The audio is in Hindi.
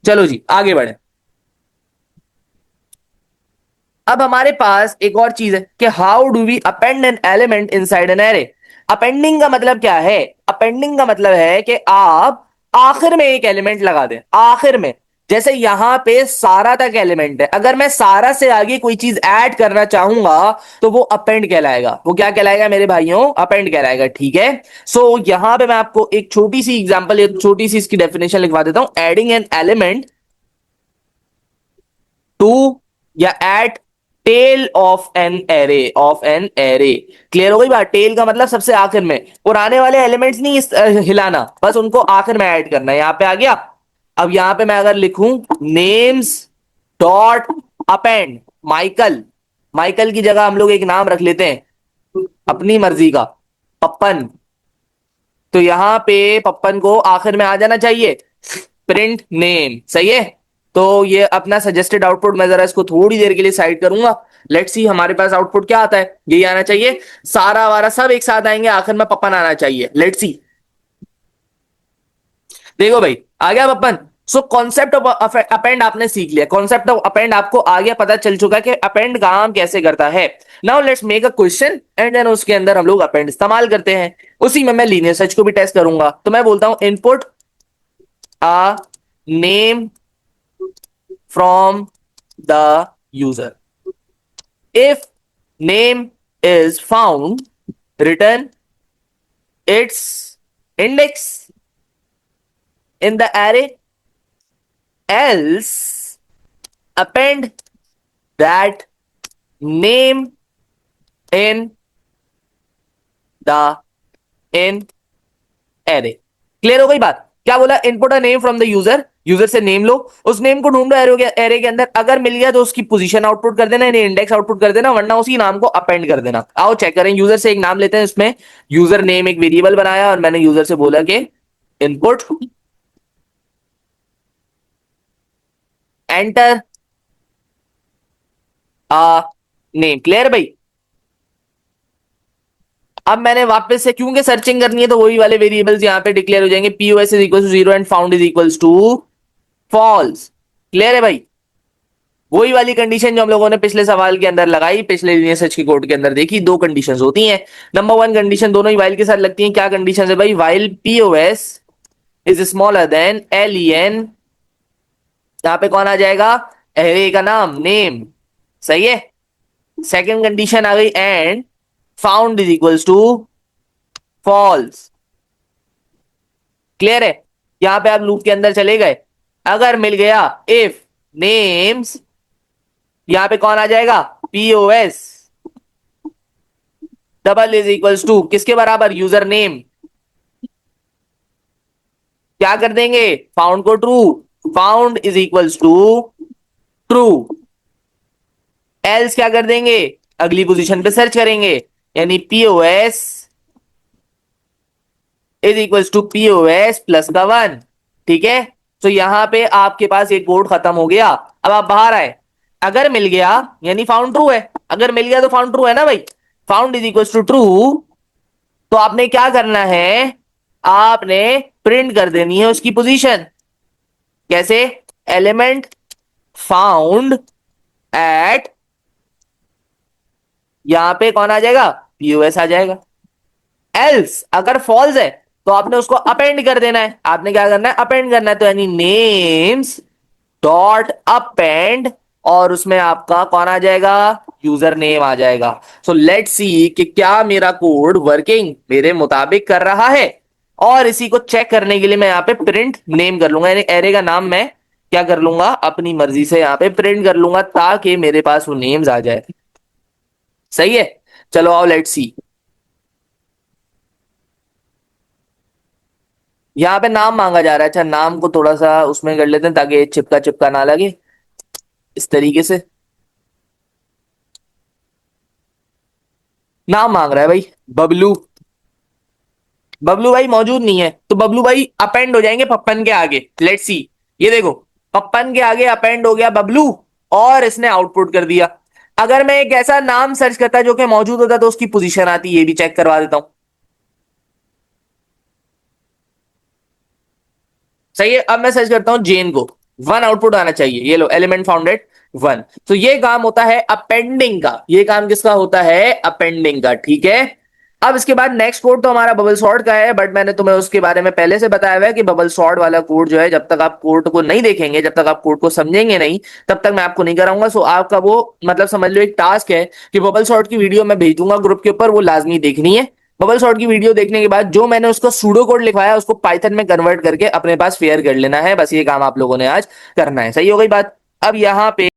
चलो जी आगे बढ़े। अब हमारे पास एक और चीज है कि how do we append an element inside an array. Appending का मतलब क्या है? अपेंडिंग का मतलब है कि आप आखिर में एक एलिमेंट लगा दें, आखिर में। जैसे यहां पे सारा तक एलिमेंट है, अगर मैं सारा से आगे कोई चीज ऐड करना चाहूंगा तो वो अपेंड कहलाएगा। वो क्या कहलाएगा मेरे भाइयों? अपेंड कहलाएगा। ठीक है। सो यहां पे मैं आपको एक छोटी सी एग्जांपल, एक छोटी सी इसकी डेफिनेशन लिखवा देता हूं। एडिंग एन एलिमेंट टू या eight tell of an array, of an array. Clear हो गई बात? टेल का मतलब सबसे आखिर में, पुराने वाले एलिमेंट्स नहीं हिलाना, बस उनको आखिर में ऐड करना है। यहां पे आ गया। अब यहां पे मैं अगर लिखूं names dot append Michael, Michael की जगह हम लोग एक नाम रख लेते हैं अपनी मर्जी का, पप्पन। तो यहां पे पप्पन को आखिर में आ जाना चाहिए, प्रिंट नेम। सही है। तो ये अपना सजेस्टेड आउटपुट, मैं जरा इसको थोड़ी देर के लिए साइड करूंगा। लेट्स सी हमारे पास आउटपुट क्या आता है। यही आना चाहिए, सारा वारा सब एक साथ आएंगे, आखिर में पप्पन आना चाहिए। Let's see. देखो भाई, आ गया पप्पन। सो कॉन्सेप्ट ऑफ अपेंड आपने सीख लिया, कॉन्सेप्ट ऑफ अपेंड आपको आ गया, पता चल चुका कि अपेंड काम कैसे करता है। Now let's make a question and then उसके अंदर हम लोग अपेंड इस्तेमाल करते हैं। उसी में मैं लीनियर सर्च को भी टेस्ट करूंगा। तो मैं बोलता हूं input a name from the user. If name is found, return its index in the array, else append that name in the in array. Clear हो गई बात? क्या बोला? Input a name from the user, user से नेम लो, उस नेम को ढूंढो एरे के अंदर, अगर मिल गया तो उसकी पोजीशन आउटपुट कर देना, यानी इंडेक्स आउटपुट कर देना, वरना उसी नाम को अपेंड कर देना। आओ चेक करें। यूजर से एक नाम लेते हैं, इसमें यूजर नेम एक वेरिएबल बनाया और मैंने यूजर से बोला कि इनपुट एंटर आ नेम। क्लियर भाई? अब मैंने वापस से, क्योंकि सर्चिंग करनी है तो वही वाले वेरिएबल्स यहां पे डिक्लेयर हो जाएंगे, POS is equal to 0 and found is equal to false. Clear है भाई? वही वाली कंडीशन जो हम लोगों ने पिछले सवाल के अंदर लगाई, पिछले लीनियर सर्च के कोड के अंदर देखी। दो कंडीशंस होती हैं। नंबर वन कंडीशन दोनों ही वाइल के साथ लगती हैं। क्या कंडीशन है भाई? While POS is smaller than LEN, यहां पे कौन आ जाएगा? एरे का नाम, नेम। सही है। सेकंड कंडीशन आ गई and found is equals to false. Clear है? यहां पे आप लूप के अंदर चले गए, अगर मिल गया इफ नेम्स, यहां पे कौन आ जाएगा? POS double is equals to किसके बराबर? User name. क्या कर देंगे? फाउंड को true, found is equals to true. Else क्या कर देंगे? अगली पोजीशन पे सर्च करेंगे, यानी POS is equals to POS plus का वन। ठीक है। तो यहां पे आपके पास एक कोड खत्म हो गया। अब आप बाहर आए, अगर मिल गया यानी फाउंड ट्रू है, अगर मिल गया तो फाउंड ट्रू है ना भाई। Found is equals to true, तो आपने क्या करना है? आपने प्रिंट कर देनी है उसकी पोजीशन। कैसे? एलिमेंट फाउंड एट, यहां पे कौन आ जाएगा? पीओएस आ जाएगा। एल्स अगर फॉल्स है तो आपने उसको अपेंड कर देना है। आपने क्या करना है? अपेंड करना है। तो यानी नेम्स डॉट अपेंड, और उसमें आपका कौन आ जाएगा? यूजर नेम आ जाएगा। सो लेट्स सी कि क्या मेरा कोड वर्किंग मेरे मुताबिक कर रहा है। और इसी को चेक करने के लिए मैं यहां पे प्रिंट नेम कर लूंगा, यानी एरे का नाम मैं क्या कर लूंगा? अपनी मर्जी से यहां पे प्रिंट कर लूंगा, ताकि मेरे पास वो नेम्स आ जाए। सही है। चलो आओ लेट्स सी। यहाँ पे नाम मांगा जा रहा है। अच्छा, नाम को थोड़ा सा उसमें कर लेते हैं ताकि चिपका चिपका ना लगे, इस तरीके से। नाम मांग रहा है भाई बबलू। बबलू भाई मौजूद नहीं है, तो बबलू भाई अपेंड हो जाएंगे पप्पन के आगे। Let's see. ये देखो, पप्पन के आगे अपेंड हो गया बबलू, और इसने आउटपुट कर दिया। अगर मैं एक ऐसा नाम सर्च करता जो कि मौजूद होता तो उसकी पोजीशन आती, ये भी चेक करवा देता हूं। सही है। अब मैं सर्च करता हूं जेन को। वन आउटपुट आना चाहिए। ये लो एलिमेंट फाउंडेड वन। तो ये काम होता है अपेंडिंग का, ये काम किसका होता है? अपेंडिंग का, ठीक है। अब इसके बाद नेक्स्ट कोड तो हमारा बबल सॉर्ट का है, बट मैंने तुम्हें उसके बारे में पहले से बताया हुआ है कि बबल सॉर्ट वाला कोड जो है, जब तक आप कोड को नहीं देखेंगे, जब तक आप कोड को समझेंगे नहीं, तब तक मैं आपको नहीं कराऊंगा। सो आपका वो मतलब समझ लो एक टास्क है कि बबल सॉर्ट की वीडियो मैं भेज दूंगा ग्रुप के ऊपर, वो लाजमी देखनी है। बबल सॉर्ट की वीडियो देखने के बाद जो मैंने उसको सूडो कोड लिखवाया उसको पाइथन में कन्वर्ट करके अपने पास फेयर कर लेना है। बस ये काम आप लोगों ने आज करना है। सही हो गई बात? अब यहाँ पे